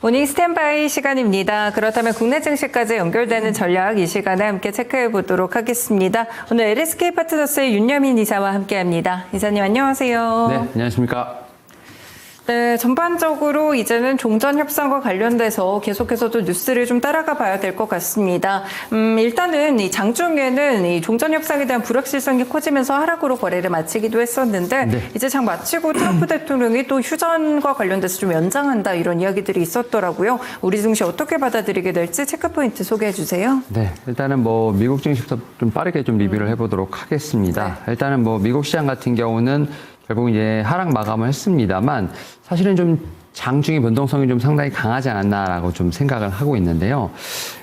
모닝 스탠바이 시간입니다. 그렇다면 국내 증시까지 연결되는 전략 이 시간에 함께 체크해 보도록 하겠습니다. 오늘 LSK 파트너스의 윤여민 이사와 함께합니다. 이사님 안녕하세요. 네, 안녕하십니까. 네, 전반적으로 이제는 종전 협상과 관련돼서 계속해서도 뉴스를 좀 따라가 봐야 될 것 같습니다. 일단은 이 장중에는 이 종전 협상에 대한 불확실성이 커지면서 하락으로 거래를 마치기도 했었는데 네. 이제 장 마치고 트럼프 대통령이 또 휴전과 관련돼서 좀 연장한다 이런 이야기들이 있었더라고요. 우리 증시 어떻게 받아들이게 될지 체크 포인트 소개해 주세요. 네, 일단은 뭐 미국 증시부터 좀 빠르게 좀 리뷰를 해보도록 하겠습니다. 네. 일단은 뭐 미국 시장 같은 경우는 결국 이제 하락 마감을 했습니다만 사실은 좀 장중의 변동성이 좀 상당히 강하지 않았나라고 좀 생각을 하고 있는데요.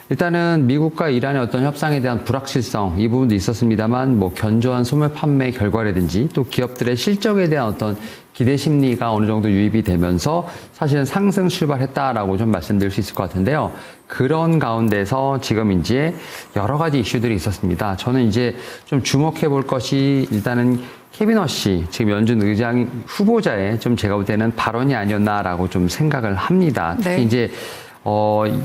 일단은 미국과 이란의 어떤 협상에 대한 불확실성 이 부분도 있었습니다만 뭐 견조한 소매 판매 결과라든지 또 기업들의 실적에 대한 어떤 기대 심리가 어느 정도 유입이 되면서 사실은 상승 출발했다라고 좀 말씀드릴 수 있을 것 같은데요. 그런 가운데서 지금 이제 여러 가지 이슈들이 있었습니다. 저는 이제 좀 주목해 볼 것이 일단은 케빈 허시, 지금 연준 의장 후보자의 좀 제가 볼 때는 발언이 아니었나라고 좀 생각을 합니다. 특히 네. 이제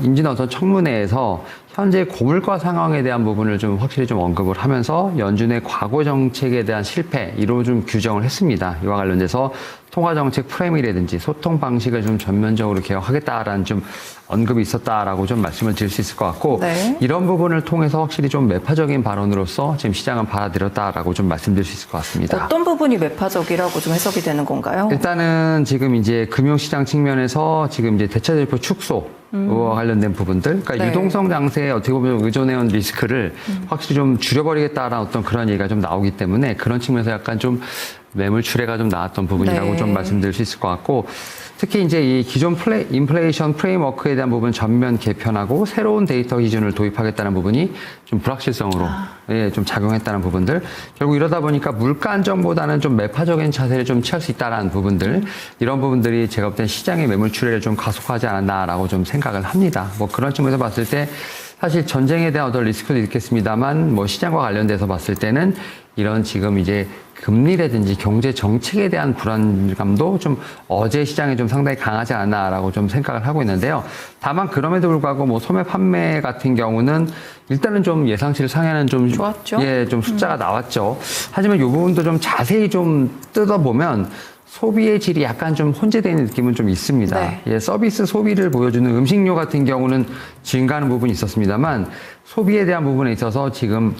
인진 어떤 청문회에서 현재 고물가 상황에 대한 부분을 좀 확실히 좀 언급을 하면서 연준의 과거 정책에 대한 실패, 이로 좀 규정을 했습니다. 이와 관련돼서 통화정책 프레임이라든지 소통 방식을 좀 전면적으로 개혁하겠다라는 좀 언급이 있었다라고 좀 말씀을 드릴 수 있을 것 같고, 네. 이런 부분을 통해서 확실히 좀 매파적인 발언으로서 지금 시장은 받아들였다라고 좀 말씀드릴 수 있을 것 같습니다. 어떤 부분이 매파적이라고 좀 해석이 되는 건가요? 일단은 지금 이제 금융시장 측면에서 지금 이제 대차대표 축소와 관련된 부분들, 그러니까 네. 유동성 장세에 어떻게 보면 의존해온 리스크를 확실히 좀 줄여버리겠다라는 어떤 그런 얘기가 좀 나오기 때문에 그런 측면에서 약간 좀 매물 출회가 좀 나왔던 부분이라고 네. 좀 말씀드릴 수 있을 것 같고, 특히 이제 이 기존 인플레이션 프레임워크에 대한 부분 전면 개편하고 새로운 데이터 기준을 도입하겠다는 부분이 좀 불확실성으로 좀 작용했다는 부분들, 결국 이러다 보니까 물가 안정보다는 좀 매파적인 자세를 좀 취할 수 있다라는 부분들, 이런 부분들이 제가 볼 땐 시장의 매물 출회를 좀 가속하지 않았나라고 좀 생각을 합니다. 뭐 그런 측면에서 봤을 때 사실 전쟁에 대한 어떤 리스크도 있겠습니다만 뭐 시장과 관련돼서 봤을 때는 이런 지금 이제 금리라든지 경제 정책에 대한 불안감도 좀 어제 시장에 좀 상당히 강하지 않나라고 좀 생각을 하고 있는데요. 다만 그럼에도 불구하고 뭐 소매 판매 같은 경우는 일단은 좀 예상치를 상회하는 좀 좋았죠? 좀 숫자가 나왔죠. 하지만 이 부분도 좀 자세히 좀 뜯어보면 소비의 질이 약간 좀 혼재되는 느낌은 좀 있습니다. 네. 예, 서비스 소비를 보여주는 음식료 같은 경우는 증가하는 부분이 있었습니다만 소비에 대한 부분에 있어서 지금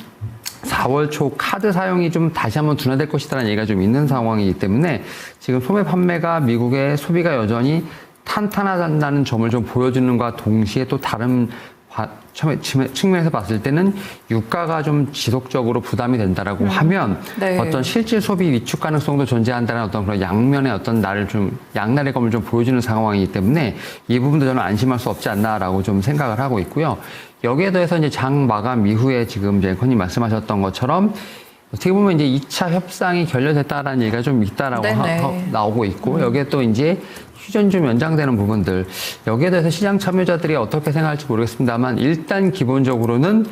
4월 초 카드 사용이 좀 다시 한번 둔화될 것이라는 얘기가 좀 있는 상황이기 때문에 지금 소매 판매가 미국의 소비가 여전히 탄탄하다는 점을 좀 보여주는 것과 동시에 또 다른 측면에서 봤을 때는 유가가 좀 지속적으로 부담이 된다라고 하면 네. 어떤 실질 소비 위축 가능성도 존재한다는 어떤 그런 양면의 어떤 양날의 검을 좀 보여주는 상황이기 때문에 이 부분도 저는 안심할 수 없지 않나라고 좀 생각을 하고 있고요. 여기에 더해서 이제 장 마감 이후에 지금 이제 앵커님 말씀하셨던 것처럼 어떻게 보면 이제 2차 협상이 결렬됐다라는 얘기가 좀 있다라고 나오고 있고, 여기에 또 이제 휴전 좀 연장되는 부분들, 여기에 대해서 시장 참여자들이 어떻게 생각할지 모르겠습니다만 일단 기본적으로는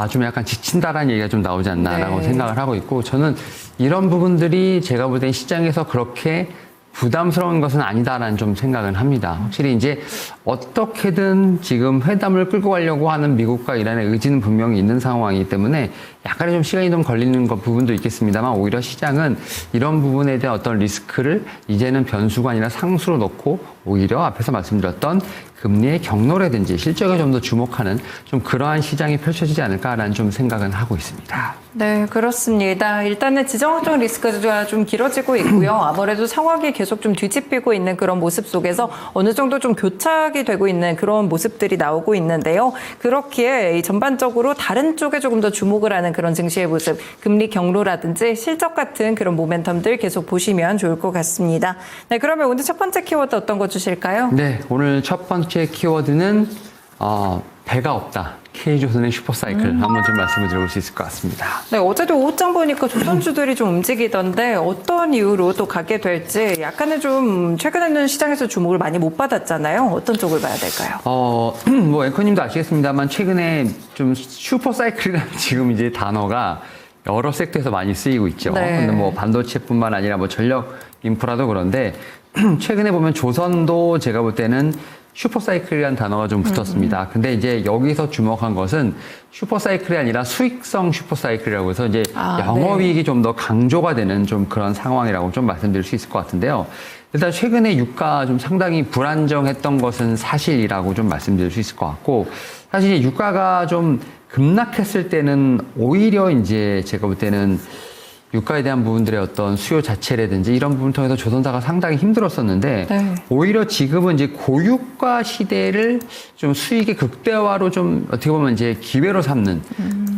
좀 약간 지친다라는 얘기가 좀 나오지 않나라고 네. 생각을 하고 있고, 저는 이런 부분들이 제가 볼 땐 시장에서 그렇게 부담스러운 것은 아니다라는 좀 생각은 합니다. 확실히 이제 어떻게든 지금 회담을 끌고 가려고 하는 미국과 이란의 의지는 분명히 있는 상황이기 때문에 약간의 좀 시간이 좀 걸리는 부분도 있겠습니다만, 오히려 시장은 이런 부분에 대한 어떤 리스크를 이제는 변수가 아니라 상수로 놓고 오히려 앞에서 말씀드렸던 금리의 경로라든지 실적에 좀 더 주목하는 좀 그러한 시장이 펼쳐지지 않을까라는 좀 생각은 하고 있습니다. 네, 그렇습니다. 일단은 지정학적 리스크가 좀 길어지고 있고요. 아무래도 상황이 계속 좀 뒤집히고 있는 그런 모습 속에서 어느 정도 좀 교착이 되고 있는 그런 모습들이 나오고 있는데요. 그렇기에 이 전반적으로 다른 쪽에 조금 더 주목을 하는 그런 증시의 모습, 금리 경로라든지 실적 같은 그런 모멘텀들 계속 보시면 좋을 것 같습니다. 네, 그러면 오늘 첫 번째 키워드 어떤 거 주실까요? 네, 오늘 첫 번째 키워드는 배가 없다. K조선의 슈퍼사이클 한번 좀 말씀을 드려볼 수 있을 것 같습니다. 네, 어제도 오후장 보니까 조선주들이 좀 움직이던데 어떤 이유로 또 가게 될지 약간은 좀 최근에는 시장에서 주목을 많이 못 받았잖아요. 어떤 쪽을 봐야 될까요? 뭐 앵커님도 아시겠습니다만 최근에 좀 슈퍼사이클이라는 지금 이제 단어가 여러 섹터에서 많이 쓰이고 있죠. 네. 근데 뭐 반도체뿐만 아니라 뭐 전력 인프라도 그런데 최근에 보면 조선도 제가 볼 때는 슈퍼사이클이라는 단어가 좀 붙었습니다. 근데 이제 여기서 주목한 것은 슈퍼사이클이 아니라 수익성 슈퍼사이클이라고 해서 이제 영업이익이 좀 더 강조가 되는 좀 그런 상황이라고 좀 말씀드릴 수 있을 것 같은데요. 일단 최근에 유가 좀 상당히 불안정했던 것은 사실이라고 좀 말씀드릴 수 있을 것 같고, 사실 이제 유가가 좀 급락했을 때는 오히려 이제 제가 볼 때는 유가에 대한 부분들의 어떤 수요 자체라든지 이런 부분을 통해서 조선사가 상당히 힘들었었는데, 네. 오히려 지금은 이제 고유가 시대를 좀 수익의 극대화로 좀 어떻게 보면 이제 기회로 삼는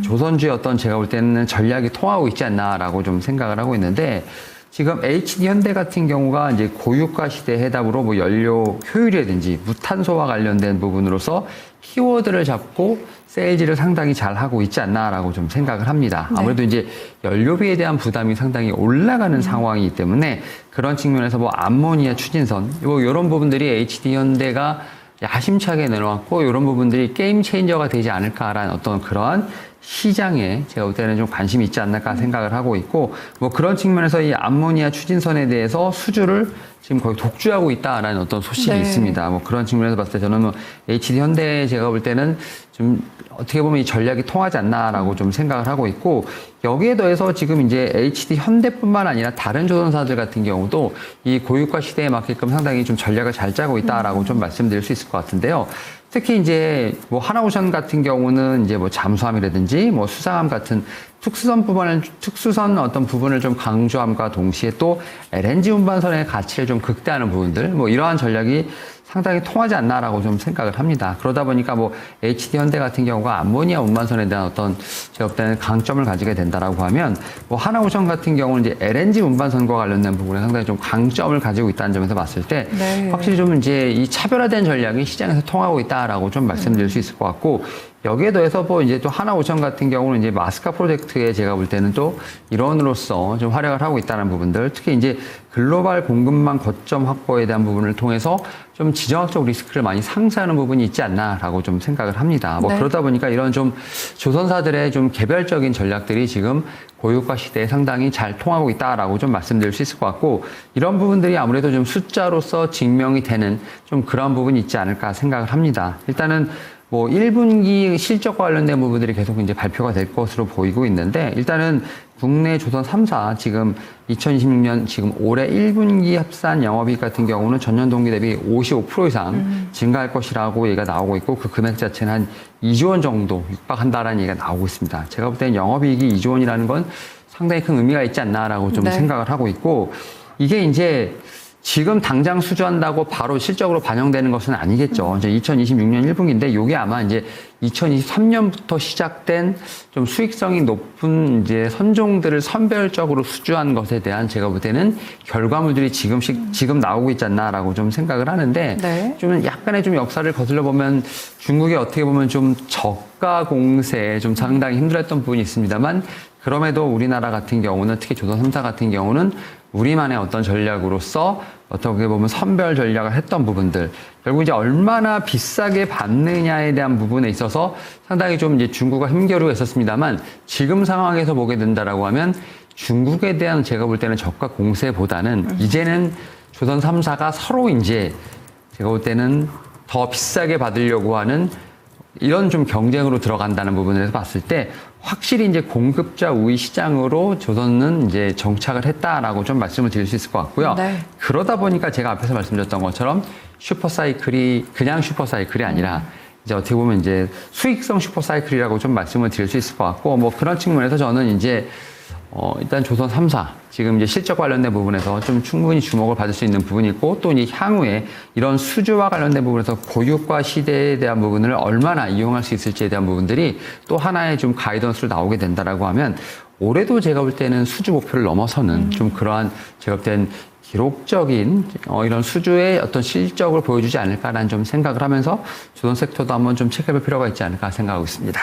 조선주의 어떤 제가 볼 때는 전략이 통하고 있지 않나라고 좀 생각을 하고 있는데, 지금 HD 현대 같은 경우가 이제 고유가 시대 해답으로 뭐 연료 효율이라든지 무탄소와 관련된 부분으로서 키워드를 잡고 세일즈를 상당히 잘 하고 있지 않나라고 좀 생각을 합니다. 네. 아무래도 이제 연료비에 대한 부담이 상당히 올라가는 상황이기 때문에 그런 측면에서 뭐 암모니아 추진선 뭐 이런 부분들이 HD 현대가 야심차게 내놓았고, 이런 부분들이 게임 체인저가 되지 않을까라는 어떤 그러한 시장에 제가 볼 때는 좀 관심이 있지 않을까 생각을 하고 있고, 뭐 그런 측면에서 이 암모니아 추진선에 대해서 수주를 지금 거의 독주하고 있다라는 어떤 소식이 네. 있습니다. 뭐 그런 측면에서 봤을 때 저는 뭐 HD 현대 제가 볼 때는 좀 어떻게 보면 이 전략이 통하지 않나라고 좀 생각을 하고 있고, 여기에 더해서 지금 이제 HD 현대뿐만 아니라 다른 조선사들 같은 경우도 이 고유가 시대에 맞게끔 상당히 좀 전략을 잘 짜고 있다라고 좀 말씀드릴 수 있을 것 같은데요. 특히 이제 뭐 하나오션 같은 경우는 이제 뭐 잠수함이라든지 뭐 수상함 같은 특수선 어떤 부분을 좀 강조함과 동시에 또 LNG 운반선의 가치를 좀 극대화하는 부분들, 뭐 이러한 전략이 상당히 통하지 않나라고 좀 생각을 합니다. 그러다 보니까 뭐 HD 현대 같은 경우가 암모니아 운반선에 대한 어떤 제가 볼 때는 강점을 가지게 된다라고 하면, 뭐 하나오션 같은 경우는 이제 LNG 운반선과 관련된 부분에 상당히 좀 강점을 가지고 있다는 점에서 봤을 때 네. 확실히 좀 이제 이 차별화된 전략이 시장에서 통하고 있다라고 좀 말씀드릴 수 있을 것 같고, 여기에 더해서 뭐 이제 또 하나오션 같은 경우는 이제 마스카 프로젝트에 제가 볼 때는 또 일원으로서 좀 활약을 하고 있다는 부분들, 특히 이제 글로벌 공급망 거점 확보에 대한 부분을 통해서 좀 지정학적 리스크를 많이 상쇄하는 부분이 있지 않나라고 좀 생각을 합니다. 뭐 네. 그러다 보니까 이런 좀 조선사들의 좀 개별적인 전략들이 지금 고유가 시대에 상당히 잘 통하고 있다라고 좀 말씀드릴 수 있을 것 같고, 이런 부분들이 아무래도 좀 숫자로서 증명이 되는 좀 그런 부분이 있지 않을까 생각을 합니다. 일단은 뭐 1분기 실적과 관련된 부분들이 계속 이제 발표가 될 것으로 보이고 있는데, 일단은 국내 조선 3사 지금 2026년 지금 올해 1분기 합산 영업이익 같은 경우는 전년 동기 대비 55% 이상 증가할 것이라고 얘기가 나오고 있고, 그 금액 자체는 한 2조 원 정도 육박한다라는 얘기가 나오고 있습니다. 제가 볼 때는 영업이익이 2조 원이라는 건 상당히 큰 의미가 있지 않나라고 좀 네. 생각을 하고 있고, 이게 이제 지금 당장 수주한다고 바로 실적으로 반영되는 것은 아니겠죠. 이제 2026년 1분기인데 이게 아마 이제 2023년부터 시작된 좀 수익성이 높은 이제 선종들을 선별적으로 수주한 것에 대한 제가 볼 때는 결과물들이 지금 나오고 있지 않나라고 좀 생각을 하는데, 네. 좀 약간의 좀 역사를 거슬러 보면 중국이 어떻게 보면 좀 저가 공세에 좀 상당히 힘들었던 부분이 있습니다만, 그럼에도 우리나라 같은 경우는 특히 조선 3사 같은 경우는 우리만의 어떤 전략으로서 어떻게 보면 선별 전략을 했던 부분들, 결국 이제 얼마나 비싸게 받느냐에 대한 부분에 있어서 상당히 좀 이제 중국과 힘겨루고 있었습니다만, 지금 상황에서 보게 된다라고 하면 중국에 대한 제가 볼 때는 저가 공세보다는 이제는 조선 3사가 서로 이제 제가 볼 때는 더 비싸게 받으려고 하는 이런 좀 경쟁으로 들어간다는 부분에서 봤을 때 확실히 이제 공급자 우위 시장으로 조선은 이제 정착을 했다라고 좀 말씀을 드릴 수 있을 것 같고요. 네. 그러다 보니까 제가 앞에서 말씀드렸던 것처럼 슈퍼사이클이 그냥 슈퍼사이클이 아니라 이제 어떻게 보면 이제 수익성 슈퍼사이클이라고 좀 말씀을 드릴 수 있을 것 같고, 뭐 그런 측면에서 저는 이제 일단 조선 3사 지금 이제 실적 관련된 부분에서 좀 충분히 주목을 받을 수 있는 부분이 있고, 또 이제 향후에 이런 수주와 관련된 부분에서 고유가 시대에 대한 부분을 얼마나 이용할 수 있을지에 대한 부분들이 또 하나의 좀 가이던스로 나오게 된다라고 하면, 올해도 제가 볼 때는 수주 목표를 넘어서는 좀 그러한 제가 볼 때는 기록적인 이런 수주의 어떤 실적을 보여주지 않을까라는 좀 생각을 하면서 조선 섹터도 한번 좀 체크해볼 필요가 있지 않을까 생각하고 있습니다.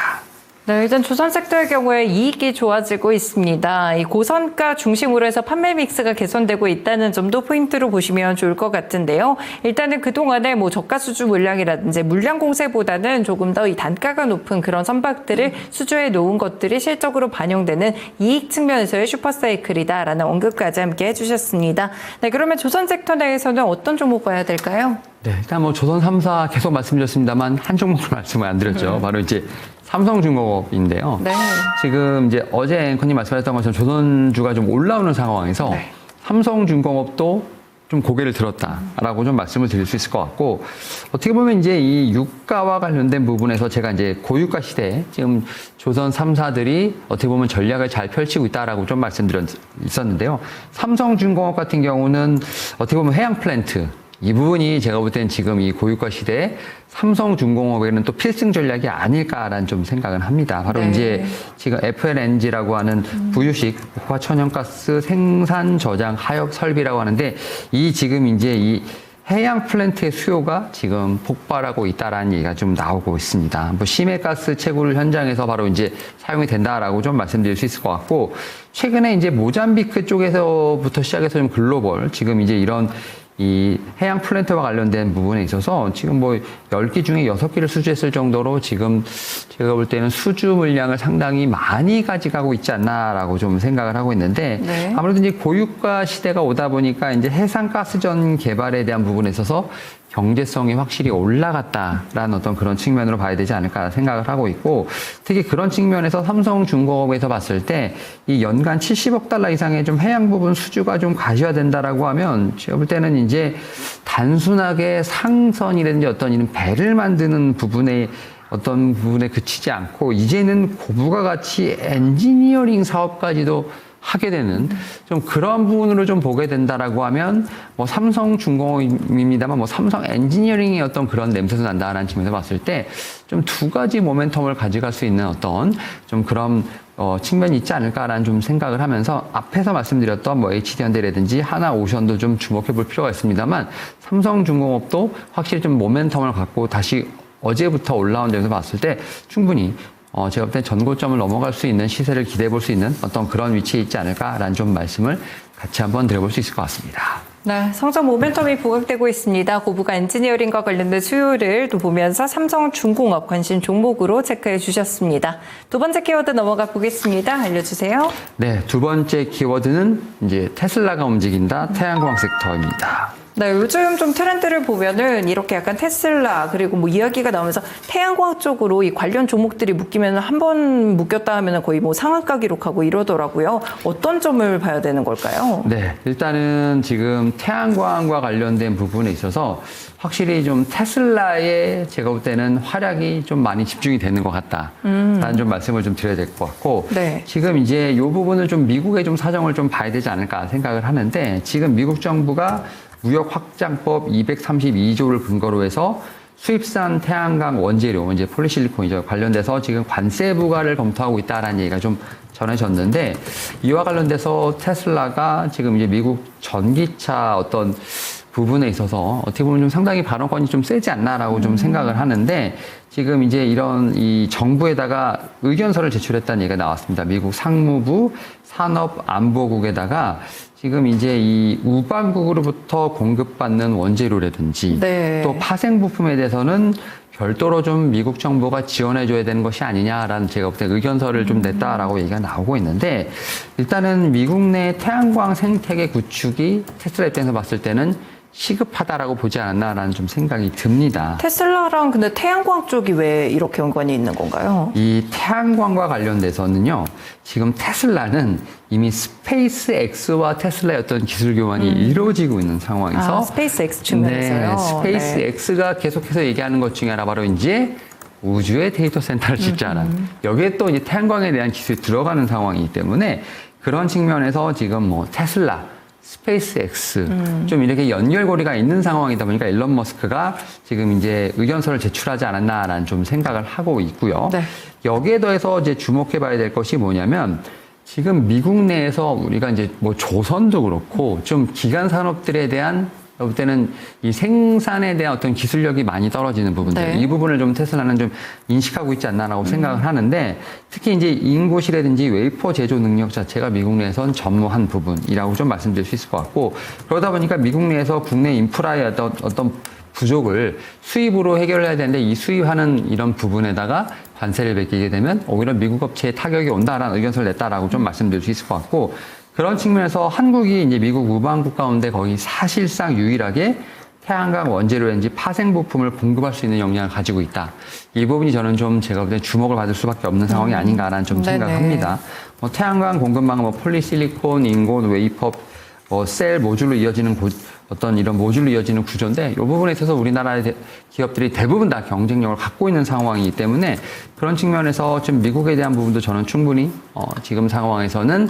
네, 일단 조선 섹터의 경우에 이익이 좋아지고 있습니다. 이 고선가 중심으로 해서 판매 믹스가 개선되고 있다는 점도 포인트로 보시면 좋을 것 같은데요. 일단은 그동안에 뭐 저가 수주 물량이라든지 물량 공세보다는 조금 더 이 단가가 높은 그런 선박들을 수주해 놓은 것들이 실적으로 반영되는 이익 측면에서의 슈퍼사이클이다라는 언급까지 함께 해주셨습니다. 네, 그러면 조선 섹터 내에서는 어떤 종목 봐야 될까요? 네, 일단 뭐 조선 3사 계속 말씀드렸습니다만 한 종목을 말씀을 안 드렸죠. 바로 이제 삼성중공업인데요. 네. 지금 이제 어제 앵커님 말씀하셨던 것처럼 조선주가 좀 올라오는 상황에서 네. 삼성중공업도 좀 고개를 들었다라고 좀 말씀을 드릴 수 있을 것 같고, 어떻게 보면 이제 이 유가와 관련된 부분에서 제가 이제 고유가 시대에 지금 조선 3사들이 어떻게 보면 전략을 잘 펼치고 있다라고 좀 말씀드렸었는데요. 삼성중공업 같은 경우는 어떻게 보면 해양 플랜트, 이 부분이 제가 볼 땐 지금 이 고유가 시대에 삼성중공업에는 또 필승 전략이 아닐까라는 좀 생각은 합니다. 바로 네. 이제 지금 FLNG라고 하는 부유식 액화천연가스 생산 저장 하역 설비라고 하는데, 이 지금 이제 이 해양 플랜트의 수요가 지금 폭발하고 있다라는 얘기가 좀 나오고 있습니다. 뭐 심해가스 채굴 현장에서 바로 이제 사용이 된다라고 좀 말씀드릴 수 있을 것 같고, 최근에 이제 모잠비크 쪽에서부터 시작해서 좀 글로벌 지금 이제 이런 이 해양 플랜트와 관련된 부분에 있어서 지금 뭐 10기 중에 6기를 수주했을 정도로 지금 제가 볼 때는 수주 물량을 상당히 많이 가져가고 있지 않나라고 좀 생각을 하고 있는데, 네. 아무래도 이제 고유가 시대가 오다 보니까 이제 해상가스전 개발에 대한 부분에 있어서 경제성이 확실히 올라갔다라는 어떤 그런 측면으로 봐야 되지 않을까 생각을 하고 있고, 특히 그런 측면에서 삼성중공업에서 봤을 때 이 연간 70억 달러 이상의 좀 해양 부분 수주가 좀 가시화된다라고 하면 제가 볼 때는 이제 단순하게 상선이라든지 어떤 이런 배를 만드는 부분에 어떤 부분에 그치지 않고 이제는 고부가 가치 엔지니어링 사업까지도 하게 되는 좀 그런 부분으로 좀 보게 된다라고 하면 뭐 삼성중공업입니다만 뭐 삼성 엔지니어링의 어떤 그런 냄새도 난다라는 측면에서 봤을 때 좀 두 가지 모멘텀을 가져갈 수 있는 어떤 좀 그런 측면이 있지 않을까라는 좀 생각을 하면서, 앞에서 말씀드렸던 뭐 HD현대라든지 하나오션도 좀 주목해 볼 필요가 있습니다만, 삼성중공업도 확실히 좀 모멘텀을 갖고 다시 어제부터 올라온 점에서 봤을 때 충분히 제가 볼 때 전고점을 넘어갈 수 있는 시세를 기대해 볼 수 있는 어떤 그런 위치에 있지 않을까라는 좀 말씀을 같이 한번 드려볼 수 있을 것 같습니다. 네, 성장 모멘텀이 부각되고 있습니다. 고부가 엔지니어링과 관련된 수요를 또 보면서 삼성중공업 관심 종목으로 체크해 주셨습니다. 두 번째 키워드 넘어가 보겠습니다. 알려주세요. 네, 두 번째 키워드는 이제 테슬라가 움직인다, 태양광 섹터입니다. 네, 요즘 좀 트렌드를 보면은 이렇게 약간 테슬라 그리고 뭐 이야기가 나오면서 태양광 쪽으로 이 관련 종목들이 묶이면 한 번 묶였다 하면은 거의 뭐 상한가 기록하고 이러더라고요. 어떤 점을 봐야 되는 걸까요? 네, 일단은 지금 태양광과 관련된 부분에 있어서 확실히 좀 테슬라의 제가 볼 때는 활약이 좀 많이 집중이 되는 것 같다라는 좀 말씀을 좀 드려야 될 것 같고, 네. 지금 이제 이 부분을 좀 미국의 좀 사정을 좀 봐야 되지 않을까 생각을 하는데, 지금 미국 정부가 무역 확장법 232조를 근거로 해서 수입산 태양광 원재료, 이제 폴리실리콘이죠, 관련돼서 지금 관세 부과를 검토하고 있다라는 얘기가 좀 전해졌는데, 이와 관련돼서 테슬라가 지금 이제 미국 전기차 어떤 부분에 있어서 어떻게 보면 좀 상당히 발언권이 좀 세지 않나라고 좀 생각을 하는데, 지금 이제 이런 이 정부에다가 의견서를 제출했다는 얘기가 나왔습니다. 미국 상무부 산업안보국에다가 지금 이제 이 우방국으로부터 공급받는 원재료라든지 네. 또 파생 부품에 대해서는 별도로 좀 미국 정부가 지원해줘야 되는 것이 아니냐라는 제가 볼 때 의견서를 좀 냈다라고 얘기가 나오고 있는데, 일단은 미국 내 태양광 생태계 구축이 테슬라 입장에서 봤을 때는 시급하다라고 보지 않았나라는 좀 생각이 듭니다. 테슬라랑 근데 태양광 쪽이 왜 이렇게 연관이 있는 건가요? 이 태양광과 관련돼서는요, 지금 테슬라는 이미 스페이스 X와 테슬라의 어떤 기술 교환이 이루어지고 있는 상황에서, 스페이스 X 측면에서요. 네, 스페이스 네. X가 계속해서 얘기하는 것 중에 하나 바로 이제 우주에 데이터 센터를 짓자라는, 여기에 또 이제 태양광에 대한 기술이 들어가는 상황이기 때문에 그런 측면에서 지금 뭐 테슬라, 스페이스 X 좀 이렇게 연결고리가 있는 상황이다 보니까 일론 머스크가 지금 이제 의견서를 제출하지 않았나라는 좀 생각을 하고 있고요. 네. 여기에 더해서 이제 주목해봐야 될 것이 뭐냐면, 지금 미국 내에서 우리가 이제 뭐 조선도 그렇고 좀 기간 산업들에 대한 볼 때는 이 생산에 대한 어떤 기술력이 많이 떨어지는 부분들, 네. 이 부분을 좀 테슬라는 좀 인식하고 있지 않나라고 생각을 하는데, 특히 이제 인고시라든지 웨이퍼 제조 능력 자체가 미국 내에선 전무한 부분이라고 좀 말씀드릴 수 있을 것 같고, 그러다 보니까 미국 내에서 국내 인프라의 어떤 부족을 수입으로 해결해야 되는데, 이 수입하는 이런 부분에다가 관세를 매기게 되면 오히려 미국 업체에 타격이 온다라는 의견서를 냈다라고 좀 말씀드릴 수 있을 것 같고, 그런 측면에서 한국이 이제 미국 우방국 가운데 거의 사실상 유일하게 태양광 원재료인지 파생 부품을 공급할 수 있는 역량을 가지고 있다. 이 부분이 저는 좀 제가 볼 때 주목을 받을 수밖에 없는 상황이 아닌가라는 좀 네네. 생각합니다. 뭐 태양광 공급망은 뭐 폴리실리콘, 인곤, 웨이퍼, 셀 모듈로 이어지는 어떤 이런 모듈로 이어지는 구조인데 이 부분에 있어서 우리나라의 기업들이 대부분 다 경쟁력을 갖고 있는 상황이기 때문에 그런 측면에서 지금 미국에 대한 부분도 저는 충분히 지금 상황에서는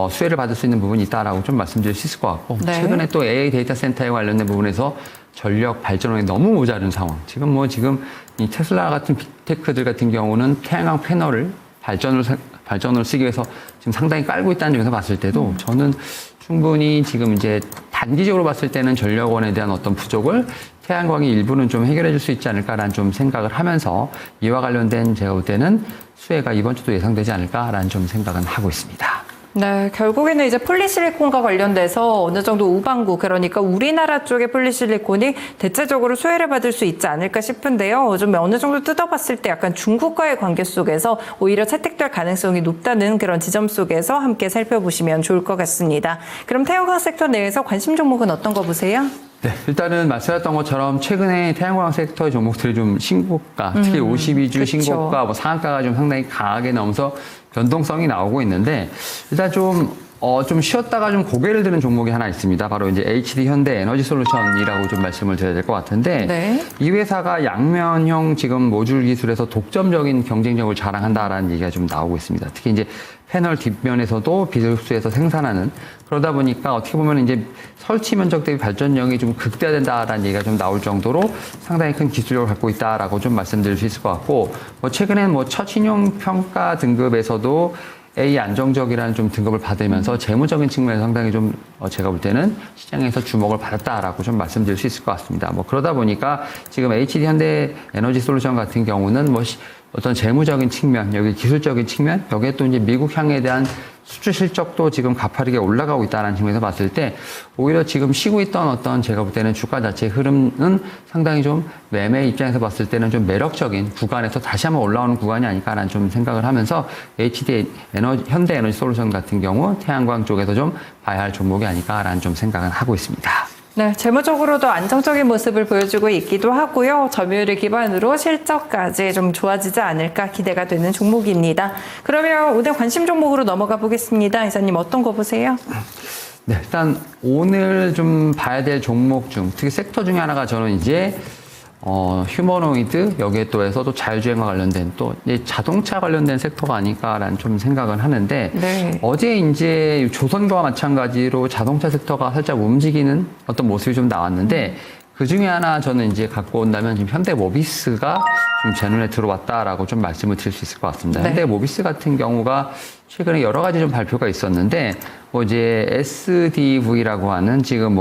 수혜를 받을 수 있는 부분이 있다라고 좀 말씀드릴 수 있을 것 같고 네. 최근에 또 AI 데이터 센터에 관련된 부분에서 전력 발전원이 너무 모자른 상황. 지금 이 테슬라 같은 빅테크들 같은 경우는 태양광 패널을 발전을 쓰기 위해서 지금 상당히 깔고 있다는 점에서 봤을 때도 저는 충분히 지금 이제 단기적으로 봤을 때는 전력원에 대한 어떤 부족을 태양광이 일부는 좀 해결해 줄 수 있지 않을까라는 좀 생각을 하면서 이와 관련된 제가 볼 때는 수혜가 이번 주도 예상되지 않을까라는 좀 생각은 하고 있습니다. 네, 결국에는 이제 폴리실리콘과 관련돼서 어느 정도 우방구, 그러니까 우리나라 쪽의 폴리실리콘이 대체적으로 수혜를 받을 수 있지 않을까 싶은데요. 좀 어느 정도 뜯어봤을 때 약간 중국과의 관계 속에서 오히려 채택될 가능성이 높다는 그런 지점 속에서 함께 살펴보시면 좋을 것 같습니다. 그럼 태양광 섹터 내에서 관심 종목은 어떤 거 보세요? 네, 일단은 말씀하셨던 것처럼 최근에 태양광 섹터의 종목들이 좀 신고가, 특히 52주 그쵸. 신고가, 상한가가 좀 상당히 강하게 나오면서 변동성이 나오고 있는데, 일단 좀 쉬었다가 좀 고개를 드는 종목이 하나 있습니다. 바로 이제 HD 현대 에너지 솔루션이라고 좀 말씀을 드려야 될 것 같은데, 네. 이 회사가 양면형 지금 모듈 기술에서 독점적인 경쟁력을 자랑한다라는 얘기가 좀 나오고 있습니다. 특히 이제 패널 뒷면에서도 비흡수해서 생산하는, 그러다 보니까 어떻게 보면 이제 설치 면적 대비 발전력이 좀 극대화된다라는 얘기가 좀 나올 정도로 상당히 큰 기술력을 갖고 있다라고 좀 말씀드릴 수 있을 것 같고, 최근엔 첫 신용 평가 등급에서도 A 안정적이라는 좀 등급을 받으면서 재무적인 측면에서 상당히 좀 제가 볼 때는 시장에서 주목을 받았다라고 좀 말씀드릴 수 있을 것 같습니다. 그러다 보니까 지금 HD 현대 에너지 솔루션 같은 경우는 어떤 재무적인 측면, 여기 기술적인 측면, 여기에 또 이제 미국 향에 대한 수출 실적도 지금 가파르게 올라가고 있다는 측면에서 봤을 때 오히려 지금 쉬고 있던 어떤 제가 볼 때는 주가 자체의 흐름은 상당히 좀 매매 입장에서 봤을 때는 좀 매력적인 구간에서 다시 한번 올라오는 구간이 아닐까라는 좀 생각을 하면서 현대 에너지 솔루션 같은 경우 태양광 쪽에서 좀 봐야 할 종목이 아닐까라는 좀 생각은 하고 있습니다. 네, 재무적으로도 안정적인 모습을 보여주고 있기도 하고요. 점유율을 기반으로 실적까지 좀 좋아지지 않을까 기대가 되는 종목입니다. 그러면 오늘 관심 종목으로 넘어가 보겠습니다. 이사님 어떤 거 보세요? 네, 일단 오늘 좀 봐야 될 종목 중 특히 섹터 중에 하나가 저는 이제 휴머노이드 여기에 또 해서 또 자율주행과 관련된 또 자동차 관련된 섹터가 아닐까라는 좀 생각은 하는데 네. 어제 이제 조선과 마찬가지로 자동차 섹터가 살짝 움직이는 어떤 모습이 좀 나왔는데 그 중에 하나 저는 이제 갖고 온다면 지금 현대모비스가 좀 제 눈에 들어왔다라고 좀 말씀을 드릴 수 있을 것 같습니다. 네. 현대모비스 같은 경우가 최근에 여러 가지 좀 발표가 있었는데 이제 SDV라고 하는 지금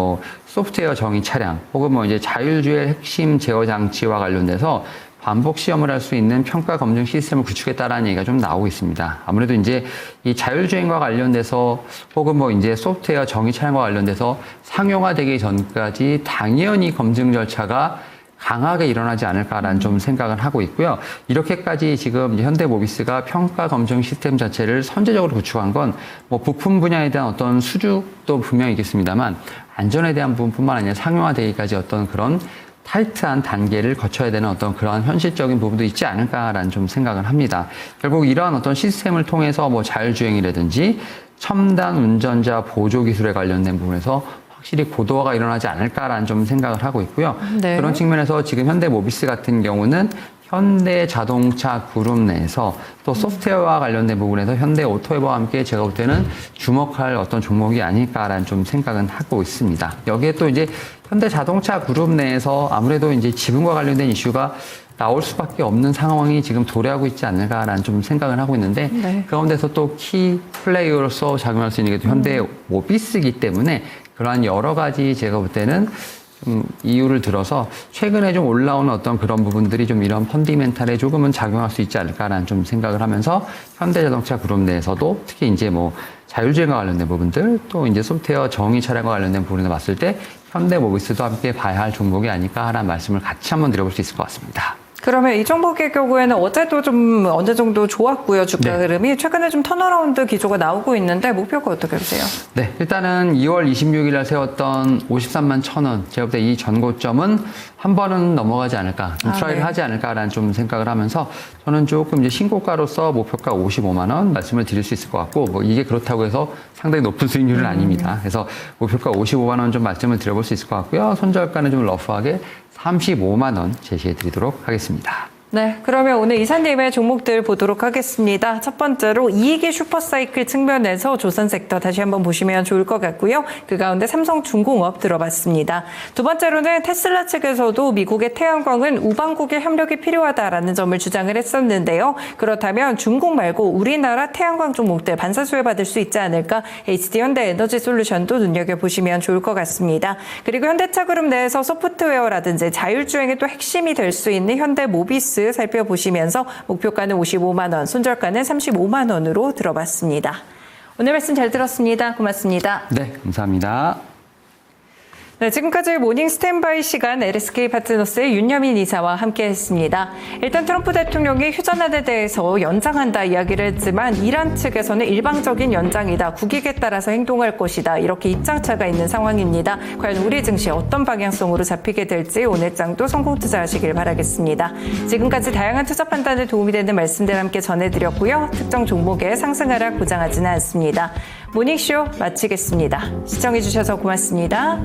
소프트웨어 정의 차량 혹은 이제 자율주행 핵심 제어 장치와 관련돼서 반복 시험을 할 수 있는 평가 검증 시스템을 구축했다라는 얘기가 좀 나오고 있습니다. 아무래도 이제 이 자율주행과 관련돼서 혹은 이제 소프트웨어 정의 차량과 관련돼서 상용화되기 전까지 당연히 검증 절차가 강하게 일어나지 않을까라는 좀 생각을 하고 있고요. 이렇게까지 지금 현대모비스가 평가 검증 시스템 자체를 선제적으로 구축한 건 부품 분야에 대한 어떤 수주도 분명히 있겠습니다만 안전에 대한 부분뿐만 아니라 상용화되기까지 어떤 그런 타이트한 단계를 거쳐야 되는 어떤 그러한 현실적인 부분도 있지 않을까라는 좀 생각을 합니다. 결국 이러한 어떤 시스템을 통해서 자율주행이라든지 첨단 운전자 보조 기술에 관련된 부분에서 확실히 고도화가 일어나지 않을까라는 좀 생각을 하고 있고요. 네. 그런 측면에서 지금 현대모비스 같은 경우는 현대자동차 그룹 내에서 또 소프트웨어와 관련된 부분에서 현대오토웨버와 함께 제가 볼 때는 주목할 어떤 종목이 아닐까라는 좀 생각은 하고 있습니다. 여기에 또 이제 현대자동차 그룹 내에서 아무래도 이제 지분과 관련된 이슈가 나올 수밖에 없는 상황이 지금 도래하고 있지 않을까라는 좀 생각을 하고 있는데 네. 그 가운데서 또 키 플레이어로서 작용할 수 있는 게 현대모비스이기 때문에 그러한 여러 가지 제가 볼 때는 좀 이유를 들어서 최근에 좀 올라오는 어떤 그런 부분들이 좀 이런 펀디멘탈에 조금은 작용할 수 있지 않을까라는 좀 생각을 하면서 현대자동차 그룹 내에서도 특히 이제 자율주행과 관련된 부분들 또 이제 소프트웨어 정의 차량과 관련된 부분을 봤을 때 현대모비스도 함께 봐야 할 종목이 아닐까라는 말씀을 같이 한번 드려볼 수 있을 것 같습니다. 그러면 이 종목의 경우에는 어제도 좀 어느 정도 좋았고요. 주가 네. 흐름이 최근에 좀 턴어라운드 기조가 나오고 있는데 목표가 어떻게 보세요? 네, 일단은 2월 26일 날 세웠던 53만 1,000원. 제가 볼 때 이 전고점은 한 번은 넘어가지 않을까, 좀 트라이를 네. 하지 않을까라는 좀 생각을 하면서 저는 조금 이제 신고가로서 목표가 55만 원 말씀을 드릴 수 있을 것 같고, 뭐 이게 그렇다고 해서 상당히 높은 수익률은 아닙니다. 그래서 목표가 55만 원 좀 말씀을 드려볼 수 있을 것 같고요. 손절가는 좀 러프하게 35만 원 제시해 드리도록 하겠습니다. 네, 그러면 오늘 이사님의 종목들 보도록 하겠습니다. 첫 번째로 이익의 슈퍼사이클 측면에서 조선섹터 다시 한번 보시면 좋을 것 같고요. 그 가운데 삼성중공업 들어봤습니다. 두 번째로는 테슬라 측에서도 미국의 태양광은 우방국의 협력이 필요하다라는 점을 주장을 했었는데요. 그렇다면 중국 말고 우리나라 태양광 종목들 반사수혜 받을 수 있지 않을까? HD현대에너지솔루션도 눈여겨보시면 좋을 것 같습니다. 그리고 현대차그룹 내에서 소프트웨어라든지 자율주행의 또 핵심이 될 수 있는 현대모비스 살펴보시면서 목표가는 55만 원, 손절가는 35만 원으로 들어봤습니다. 오늘 말씀 잘 들었습니다. 고맙습니다. 네, 감사합니다. 네, 지금까지 모닝 스탠바이 시간 LSK 파트너스의 윤여민 이사와 함께했습니다. 일단 트럼프 대통령이 휴전안에 대해서 연장한다 이야기를 했지만 이란 측에서는 일방적인 연장이다, 국익에 따라서 행동할 것이다, 이렇게 입장차가 있는 상황입니다. 과연 우리 증시 어떤 방향성으로 잡히게 될지 오늘 장도 성공 투자하시길 바라겠습니다. 지금까지 다양한 투자 판단에 도움이 되는 말씀들 함께 전해드렸고요. 특정 종목의 상승 하락 보장하지는 않습니다. 모닝쇼 마치겠습니다. 시청해주셔서 고맙습니다.